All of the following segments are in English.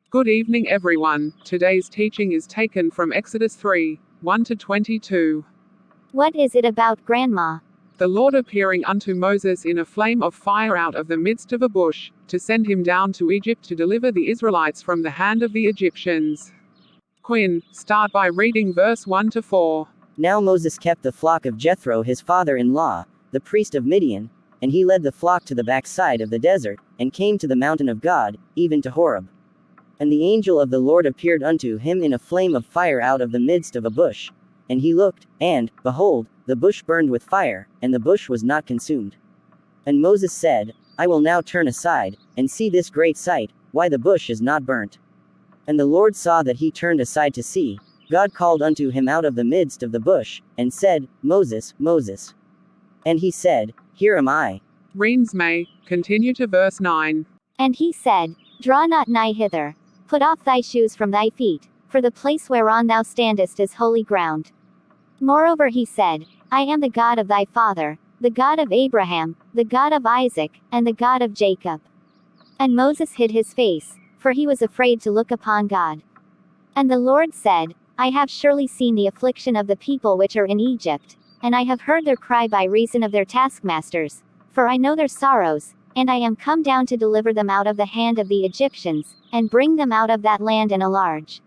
Good evening, everyone. Today's teaching is taken from Exodus 3, 1-22. What is it about, Grandma? The Lord appearing unto Moses in a flame of fire out of the midst of a bush, to send him down to Egypt to deliver the Israelites from the hand of the Egyptians. Quinn, start by reading verse 1-4. Now Moses kept the flock of Jethro his father-in-law, the priest of Midian, and he led the flock to the backside of the desert, and came to the mountain of God, even to Horeb. And the angel of the Lord appeared unto him in a flame of fire out of the midst of a bush. And he looked, and, behold, the bush burned with fire, and the bush was not consumed. And Moses said, I will now turn aside, and see this great sight, why the bush is not burnt. And the Lord saw that he turned aside to see. God called unto him out of the midst of the bush, and said, Moses, Moses. And he said, Here am I. Reens may, continue to verse 9. And he said, Draw not nigh hither. Put off thy shoes from thy feet, for the place whereon thou standest is holy ground. Moreover he said, I am the God of thy father, the God of Abraham, the God of Isaac, and the God of Jacob. And Moses hid his face, for he was afraid to look upon God. And the Lord said, I have surely seen the affliction of the people which are in Egypt, and I have heard their cry by reason of their taskmasters, for I know their sorrows, and I am come down to deliver them out of the hand of the Egyptians, and bring them out of that land in a large,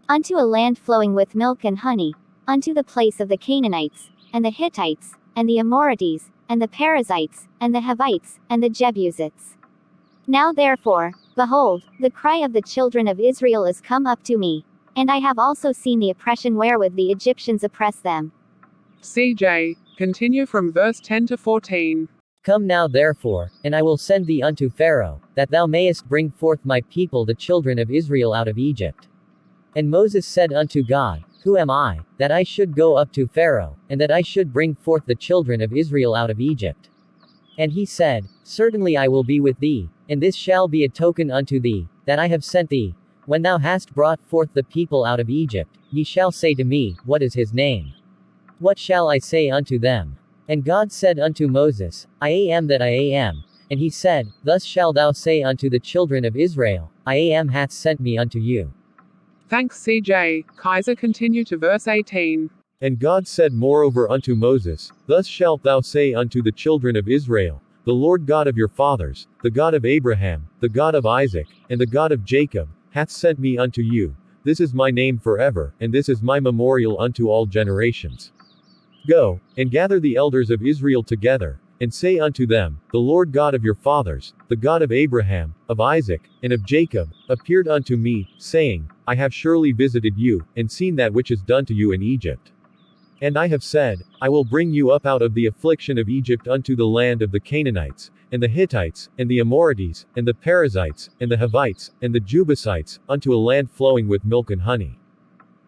unto a land flowing with milk and honey, unto the place of the Canaanites, and the Hittites, and the Amorites, and the Perizzites, and the Hivites, and the Jebusites. Now therefore, behold, the cry of the children of Israel is come up to me, and I have also seen the oppression wherewith the Egyptians oppress them. CJ, continue from verse 10-14. Come now therefore, and I will send thee unto Pharaoh, that thou mayest bring forth my people the children of Israel out of Egypt. And Moses said unto God, Who am I, that I should go up to Pharaoh, and that I should bring forth the children of Israel out of Egypt? And he said, Certainly I will be with thee, and this shall be a token unto thee, that I have sent thee. When thou hast brought forth the people out of Egypt, ye shall say to me, What is his name? What shall I say unto them? And God said unto Moses, I am that I am. And he said, Thus shalt thou say unto the children of Israel, I am hath sent me unto you. Thanks CJ. Kaiser, continue to verse 18. And God said moreover unto Moses, Thus shalt thou say unto the children of Israel, The Lord God of your fathers, the God of Abraham, the God of Isaac, and the God of Jacob, hath sent me unto you. This is my name forever, and this is my memorial unto all generations. Go, and gather the elders of Israel together, and say unto them, The Lord God of your fathers, the God of Abraham, of Isaac, and of Jacob, appeared unto me, saying, I have surely visited you, and seen that which is done to you in Egypt. And I have said, I will bring you up out of the affliction of Egypt unto the land of the Canaanites, and the Hittites, and the Amorites, and the Perizzites, and the Hivites, and the Jebusites, unto a land flowing with milk and honey.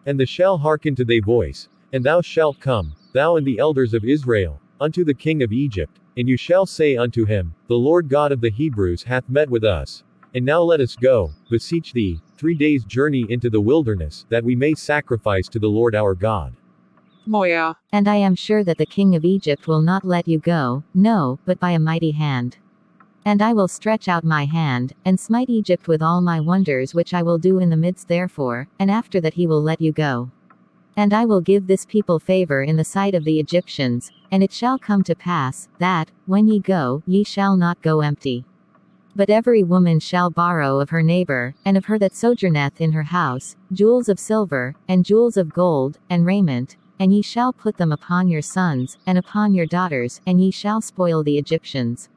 And they shall hearken to thy voice, and thou shalt come, thou and the elders of Israel, unto the king of Egypt, and you shall say unto him, The Lord God of the Hebrews hath met with us. And now let us go, beseech thee, 3 days' journey into the wilderness, that we may sacrifice to the Lord our God. Moya. And I am sure that the king of Egypt will not let you go, no, but by a mighty hand. And I will stretch out my hand, and smite Egypt with all my wonders which I will do in the midst therefore, and after that he will let you go. And I will give this people favor in the sight of the Egyptians, and it shall come to pass, that, when ye go, ye shall not go empty. But every woman shall borrow of her neighbor, and of her that sojourneth in her house, jewels of silver, and jewels of gold, and raiment, and ye shall put them upon your sons, and upon your daughters, and ye shall spoil the Egyptians.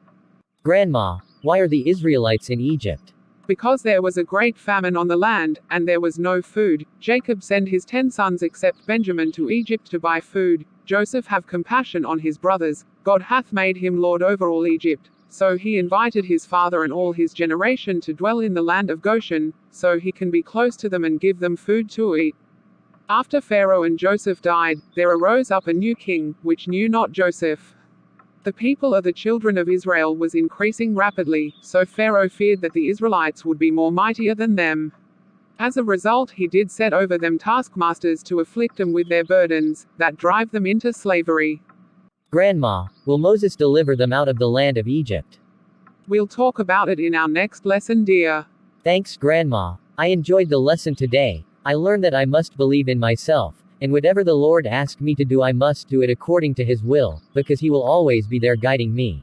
Grandma, why are the Israelites in Egypt? Because there was a great famine on the land, and there was no food, Jacob sent his 10 sons except Benjamin to Egypt to buy food. Joseph have compassion on his brothers, God hath made him lord over all Egypt. So he invited his father and all his generation to dwell in the land of Goshen, so he can be close to them and give them food to eat. After Pharaoh and Joseph died, there arose up a new king, which knew not Joseph. The people of the children of Israel was increasing rapidly, so Pharaoh feared that the Israelites would be more mightier than them. As a result, he did set over them taskmasters to afflict them with their burdens, that drive them into slavery. Grandma, will Moses deliver them out of the land of Egypt? We'll talk about it in our next lesson, dear. Thanks, Grandma. I enjoyed the lesson today. I learned that I must believe in myself, and whatever the Lord asks me to do I must do it according to His will, because He will always be there guiding me.